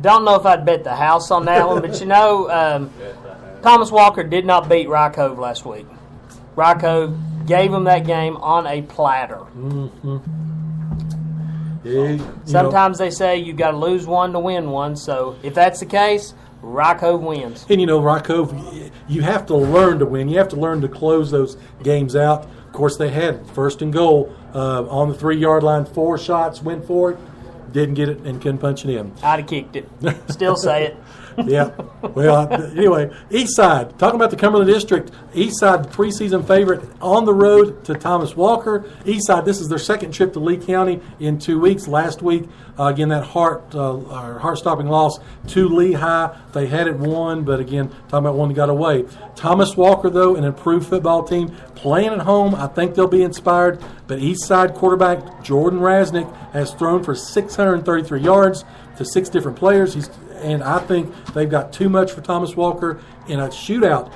Don't know if I'd bet the house on that one, but Thomas Walker did not beat Rye Cove last week. Rye Cove gave him that game on a platter. Mm-hmm. Yeah, sometimes they say you got to lose one to win one. So if that's the case, Rye Cove wins. And Rye Cove, you have to learn to win. You have to learn to close those games out. Of course, they had first and goal on the 3-yard line. 4 shots, went for it, didn't get it, and couldn't punch it in. I'd have kicked it. Still say it. Yeah. Well, anyway, Eastside, talking about the Cumberland District, Eastside, the preseason favorite on the road to Thomas Walker. Eastside, this is their second trip to Lee County in 2 weeks. Last week, again, that heart-stopping loss to Lehigh. They had it won, but again, talking about one that got away. Thomas Walker, though, an improved football team, playing at home. I think they'll be inspired. But Eastside quarterback Jordan Rasnick has thrown for 633 yards to 6 different players. And I think they've got too much for Thomas Walker in a shootout.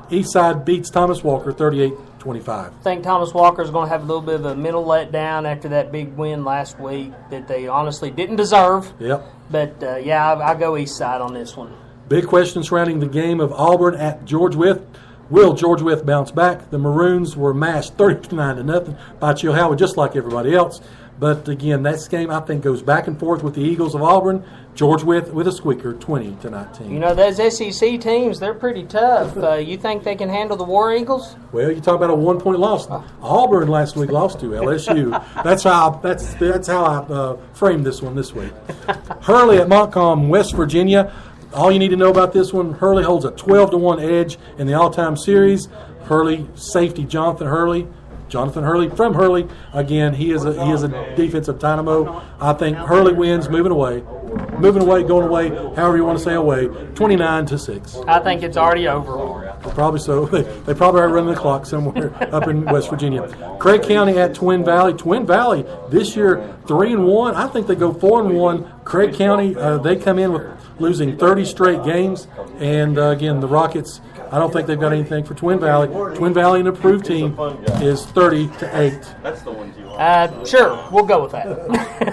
Eastside beats Thomas Walker 38-25. I think Thomas Walker is going to have a little bit of a mental letdown after that big win last week that they honestly didn't deserve. Yep. But, I'll go Eastside on this one. Big question surrounding the game of Auburn at George Wythe. Will George Wythe bounce back? The Maroons were mashed 39-0 by Chilhowie, just like everybody else. But again, this game I think goes back and forth with the Eagles of Auburn. George Wythe with a squeaker, 20-19. Those SEC teams, they're pretty tough. You think they can handle the War Eagles? Well, you talk about a 1-point loss. Auburn last week lost to LSU. That's how I framed this one this week. Hurley at Montcalm, West Virginia. All you need to know about this one: Hurley holds a 12-1 edge in the all-time series. Hurley safety Jonathan Hurley from Hurley. Again, he is a defensive dynamo. I think Hurley wins, moving away, going away, however you want to say away, 29-6. I think it's already over. Probably so. They probably are running the clock somewhere up in West Virginia. Craig County at Twin Valley. Twin Valley this year 3-1. I think they go 4-1. Craig County, they come in with losing 30 straight games, and again the Rockets. I don't think they've got anything for Twin Valley. Twin Valley, an approved team, is 30-8. That's the ones you want. Sure, we'll go with that.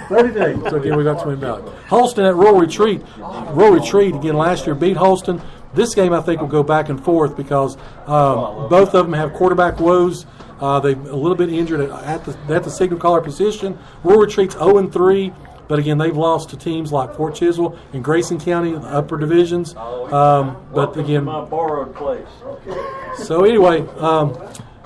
30-8. So again, we got Twin Valley. Holston at Rural Retreat. Rural Retreat again last year beat Holston. This game I think will go back and forth because both of them have quarterback woes. They're a little bit injured at the signal caller position. Rural Retreat's 0-3. But again, they've lost to teams like Fort Chiswell and Grayson County in the upper divisions. But again, my borrowed place. So anyway,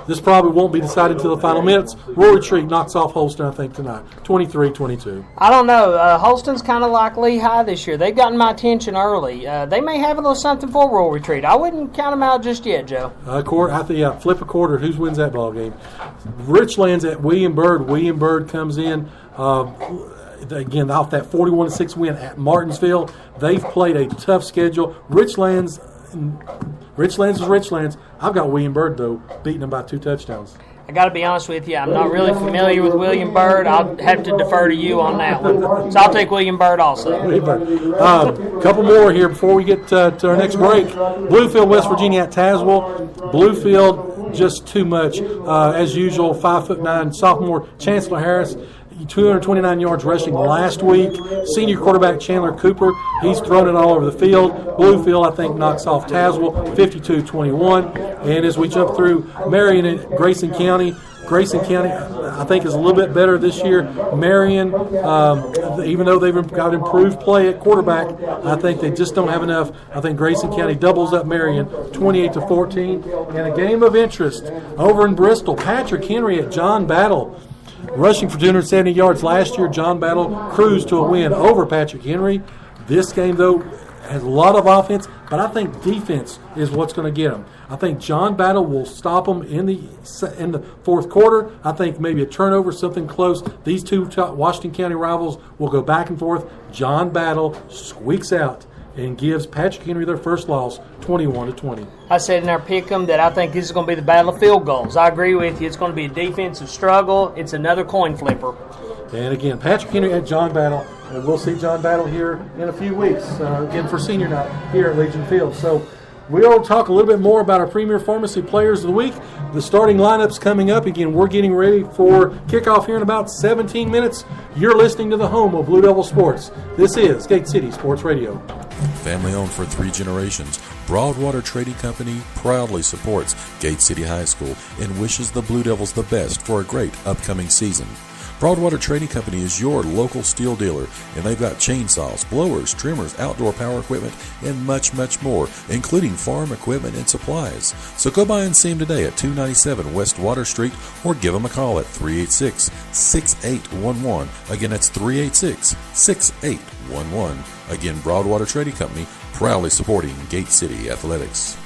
this probably won't be decided until the final minutes. Rural Retreat knocks off Holston, I think, tonight, 23-22. I don't know. Holston's kind of like Lehigh this year. They've gotten my attention early. They may have a little something for Rural Retreat. I wouldn't count them out just yet, Joe. I think flip a quarter. Who wins that ball game? Richlands at William Byrd. William Byrd comes in. Again, off that 41-6 win at Martinsville, they've played a tough schedule. Richlands is Richlands. I've got William Byrd, though, beating them by 2 touchdowns. I got to be honest with you. I'm not really familiar with William Byrd. I'll have to defer to you on that one. So I'll take William Byrd also. A couple more here before we get to our next break. Bluefield, West Virginia at Tazewell. Bluefield, just too much. As usual, 5'9" sophomore Chancellor Harris. 229 yards rushing last week. Senior quarterback Chandler Cooper, he's thrown it all over the field. Bluefield, I think, knocks off Tazewell 52-21. And as we jump through Marion and Grayson County, I think, is a little bit better this year. Marion, even though they've got improved play at quarterback, I think they just don't have enough. I think Grayson County doubles up Marion 28-14. And a game of interest over in Bristol, Patrick Henry at John Battle. Rushing for 270 yards last year, John Battle cruised to a win over Patrick Henry. This game, though, has a lot of offense, but I think defense is what's going to get them. I think John Battle will stop them in the fourth quarter. I think maybe a turnover, something close. These two Washington County rivals will go back and forth. John Battle squeaks out and gives Patrick Henry their first loss, 21-20. I said in our pick'em that I think this is going to be the battle of field goals. I agree with you. It's going to be a defensive struggle. It's another coin flipper. And again, Patrick Henry at John Battle. And we'll see John Battle here in a few weeks, again for senior night here at Legion Field. So we'll talk a little bit more about our Premier Pharmacy Players of the Week. The starting lineups coming up. Again, we're getting ready for kickoff here in about 17 minutes. You're listening to the home of Blue Devil Sports. This is Gate City Sports Radio. Family owned for 3 generations, Broadwater Trading Company proudly supports Gate City High School and wishes the Blue Devils the best for a great upcoming season. Broadwater Trading Company is your local steel dealer, and they've got chainsaws, blowers, trimmers, outdoor power equipment, and much, much more, including farm equipment and supplies. So go by and see them today at 297 West Water Street, or give them a call at 386-6811. Again, that's 386-6811. Again, Broadwater Trading Company, proudly supporting Gate City Athletics.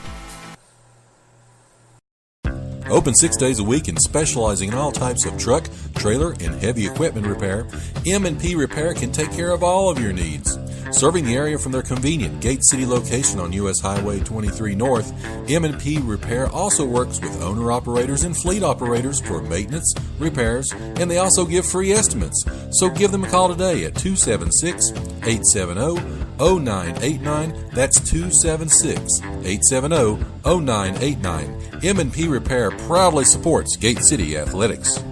Open 6 days a week and specializing in all types of truck, trailer, and heavy equipment repair, M&P Repair can take care of all of your needs. Serving the area from their convenient Gate City location on U.S. Highway 23 North, M&P Repair also works with owner-operators and fleet operators for maintenance, repairs, and they also give free estimates. So give them a call today at 276-870-0989. That's 276-870-0989. M&P Repair proudly supports Gate City Athletics.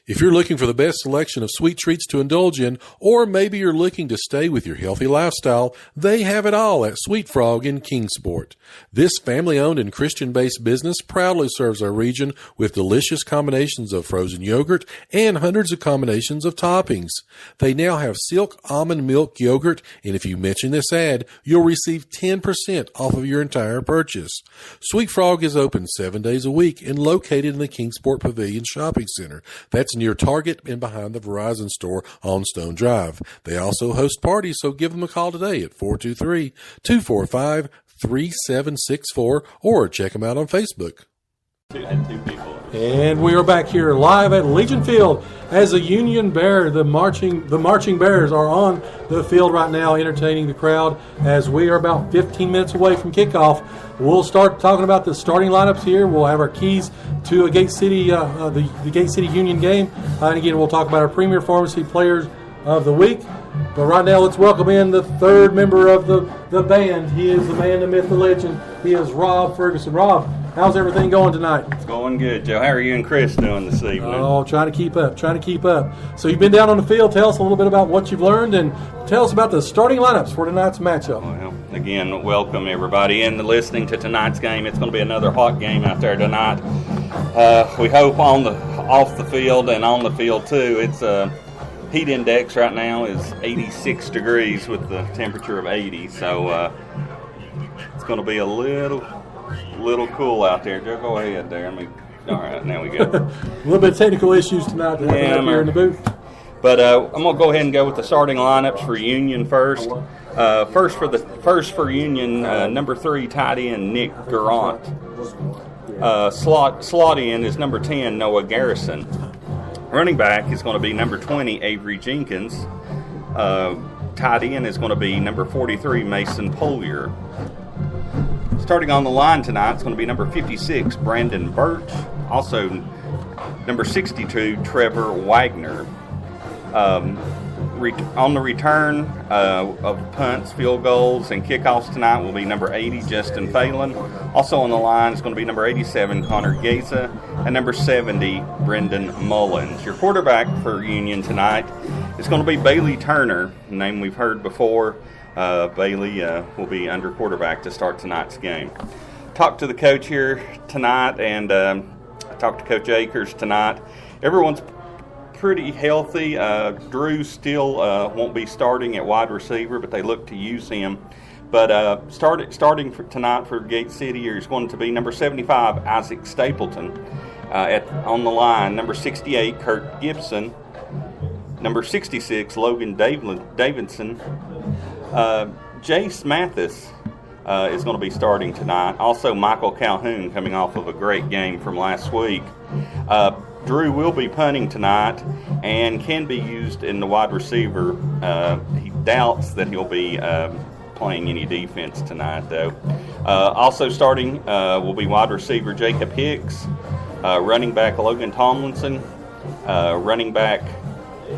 If you're looking for the best selection of sweet treats to indulge in, or maybe you're looking to stay with your healthy lifestyle, they have it all at Sweet Frog in Kingsport. This family-owned and Christian-based business proudly serves our region with delicious combinations of frozen yogurt and hundreds of combinations of toppings. They now have Silk Almond Milk Yogurt, and if you mention this ad, you'll receive 10% off of your entire purchase. Sweet Frog is open 7 days a week and located in the Kingsport Pavilion Shopping Center. That's near Target and behind the Verizon store on Stone Drive. They also host parties, so give them a call today at 423-245-3764 or check them out on Facebook. And we are back here live at Legion Field as the Union Bear, the marching Bears are on the field right now entertaining the crowd as we are about 15 minutes away from kickoff. We'll start talking about the starting lineups here. We'll have our keys to a Gate City, the Gate City Union game. And again, we'll talk about our Premier Pharmacy Players of the Week. But right now, let's welcome in the third member of the band. He is the man, the myth, the legend. He is Rob Ferguson. Rob, how's everything going tonight? It's going good, Joe. How are you and Chris doing this evening? Oh, trying to keep up. So you've been down on the field. Tell us a little bit about what you've learned and tell us about the starting lineups for tonight's matchup. Well, again, welcome everybody and listening to tonight's game. It's going to be another hot game out there tonight. We hope off the field and on the field too. It's heat index right now is 86 degrees with the temperature of 80, so it's going to be a little cool out there. Joe, go ahead there. All right, now we go. A little bit of technical issues tonight to happen up here in the booth. But I'm going to go ahead and go with the starting lineups for Union first. First for Union, number 3 tight end Nick Garant. Slot in is number 10 Noah Garrison. Running back is going to be number 20 Avery Jenkins. Tight end is going to be number 43 Mason Polier. Starting on the line tonight is going to be number 56 Brandon Birch. Also number 62 Trevor Wagner. On the return of punts, field goals, and kickoffs tonight will be number 80, Justin Phelan. Also on the line is going to be number 87, Connor Geza, and number 70, Brendan Mullins. Your quarterback for Union tonight is going to be Bailey Turner, a name we've heard before. Bailey will be under quarterback to start tonight's game. Talked to the coach here tonight, and talked to Coach Akers tonight. Everyone's pretty healthy. Drew still won't be starting at wide receiver, but they look to use him. But starting for tonight for Gate City is going to be number 75 Isaac Stapleton on the line. Number 68 Kurt Gibson. Number 66 Logan Davidson. Jace Mathis is going to be starting tonight. Also Michael Calhoun coming off of a great game from last week. Drew will be punting tonight and can be used in the wide receiver. He doubts that he'll be playing any defense tonight, though. Also starting will be wide receiver Jacob Hicks, running back Logan Tomlinson, running back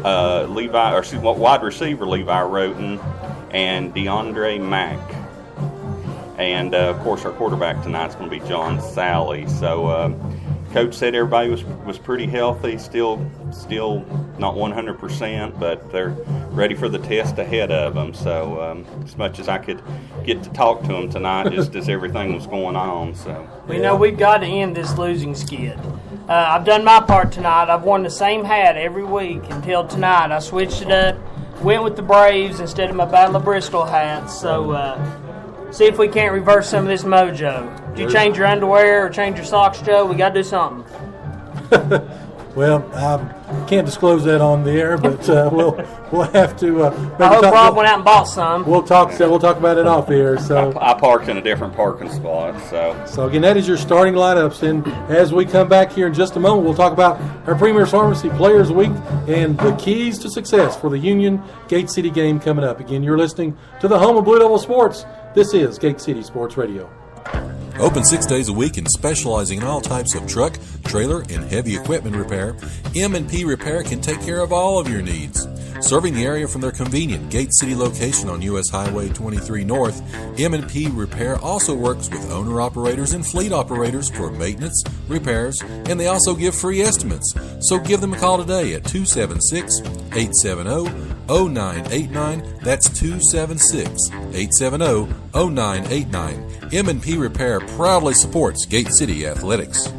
wide receiver Levi Roten, and DeAndre Mack. And, of course, our quarterback tonight's going to be John Sally. So Coach said everybody was pretty healthy, still not 100%, but they're ready for the test ahead of them. So as much as I could get to talk to them tonight, just as everything was going on. So we know we've got to end this losing skid. I've done my part tonight. I've worn the same hat every week until tonight. I switched it up, went with the Braves instead of my Battle of Bristol hats. So see if we can't reverse some of this mojo. Did you change your underwear or change your socks, Joe? We got to do something. Well, I can't disclose that on the air, but we'll have to. I hope Rob went out and bought some. We'll talk about it off the air. So I parked in a different parking spot. So again, that is your starting lineups. And as we come back here in just a moment, we'll talk about our Premier Pharmacy Players Week and the keys to success for the Union Gate City game coming up. Again, you're listening to the home of Blue Devil Sports. This is Gate City Sports Radio. Open 6 days a week and specializing in all types of truck, trailer, and heavy equipment repair, M&P Repair can take care of all of your needs. Serving the area from their convenient Gate City location on U.S. Highway 23 North, M&P Repair also works with owner-operators and fleet operators for maintenance, repairs, and they also give free estimates. So give them a call today at 276-870-0989. That's 276-870-0989. M&P Repair proudly supports Gate City Athletics.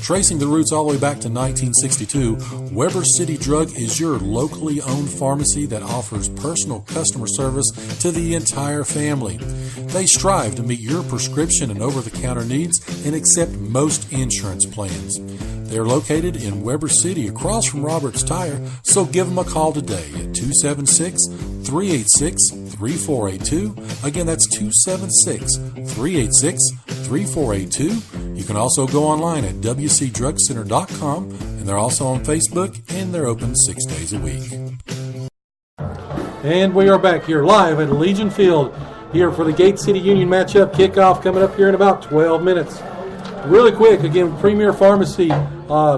Tracing the roots all the way back to 1962, Weber City Drug is your locally owned pharmacy that offers personal customer service to the entire family. They strive to meet your prescription and over-the-counter needs and accept most insurance plans. They're located in Weber City across from Roberts Tire, so give them a call today at 276-386-3482. Again, that's 276-386-3482. You can also go online at wcdrugcenter.com, and they're also on Facebook, and they're open 6 days a week. And we are back here live at Legion Field here for the Gate City Union matchup kickoff coming up here in about 12 minutes. Really quick, again, Premier Pharmacy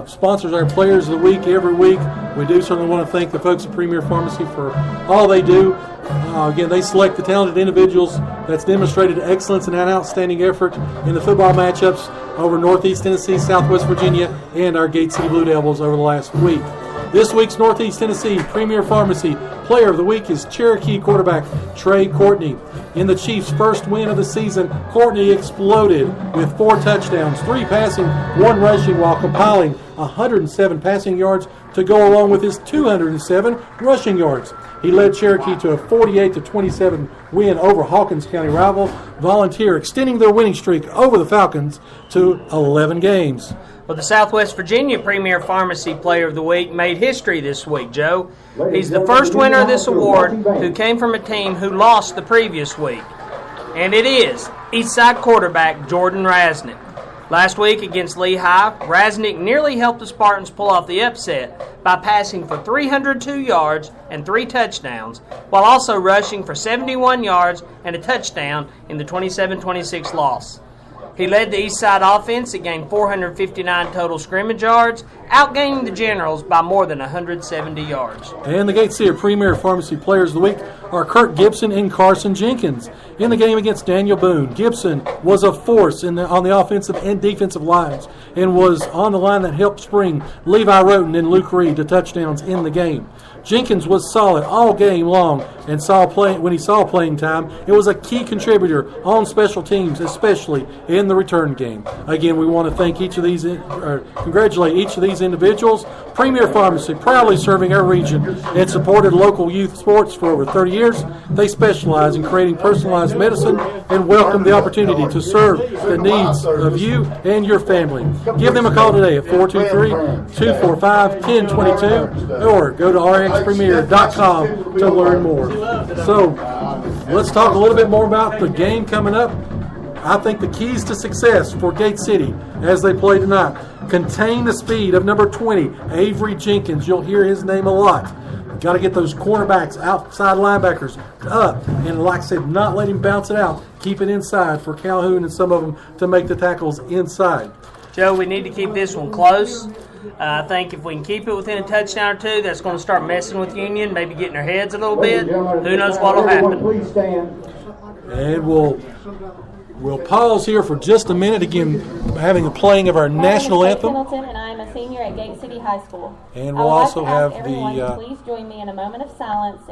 sponsors our Players of the Week every week. We do certainly want to thank the folks at Premier Pharmacy for all they do. Again, they select the talented individuals that's demonstrated excellence and an outstanding effort in the football matchups over Northeast Tennessee, Southwest Virginia, and our Gate City Blue Devils over the last week. This week's Northeast Tennessee Premier Pharmacy Player of the Week is Cherokee quarterback Trey Courtney. In the Chiefs' first win of the season, Courtney exploded with 4 touchdowns, 3 passing, 1 rushing, while compiling 107 passing yards to go along with his 207 rushing yards. He led Cherokee to a 48-27 win over Hawkins County rival Volunteer, extending their winning streak over the Falcons to 11 games. Well, the Southwest Virginia Premier Pharmacy Player of the Week made history this week, Joe. He's the first winner of this award who came from a team who lost the previous week. And it is Eastside quarterback Jordan Rasnick. Last week against Lehigh, Rasnick nearly helped the Spartans pull off the upset by passing for 302 yards and 3 touchdowns, while also rushing for 71 yards and a touchdown in the 27-26 loss. He led the Eastside offense that gained 459 total scrimmage yards, outgaining the Generals by more than 170 yards. And the Gate City Premier Pharmacy Players of the Week are Kurt Gibson and Carson Jenkins. In the game against Daniel Boone, Gibson was a force on the offensive and defensive lines and was on the line that helped spring Levi Roten and Luke Reed to touchdowns in the game. Jenkins was solid all game long, and when he saw playing time, it was a key contributor on special teams, especially in the return game. Again, we want to thank congratulate each of these individuals. Premier Pharmacy, proudly serving our region and supported local youth sports for over 30 years. They specialize in creating personalized medicine and welcome the opportunity to serve the needs of you and your family. Give them a call today at 423-245-1022 or go to rxpremier.com to learn more. So let's talk a little bit more about the game coming up. I think the keys to success for Gate City as they play tonight: contain the speed of number 20, Avery Jenkins. You'll hear his name a lot. Got to get those cornerbacks, outside linebackers up, and like I said, not let him bounce it out. Keep it inside for Calhoun and some of them to make the tackles inside. Joe, we need to keep this one close. I think if we can keep it within a touchdown or two, that's going to start messing with Union, maybe getting their heads a little bit. Who knows what will happen. And we'll pause here for just a minute, again, having a playing of our national My name is anthem. Kate Pendleton, and I am a senior at Gate City High School. And I we'll would like also to have ask everyone the to please join me in a moment of silence.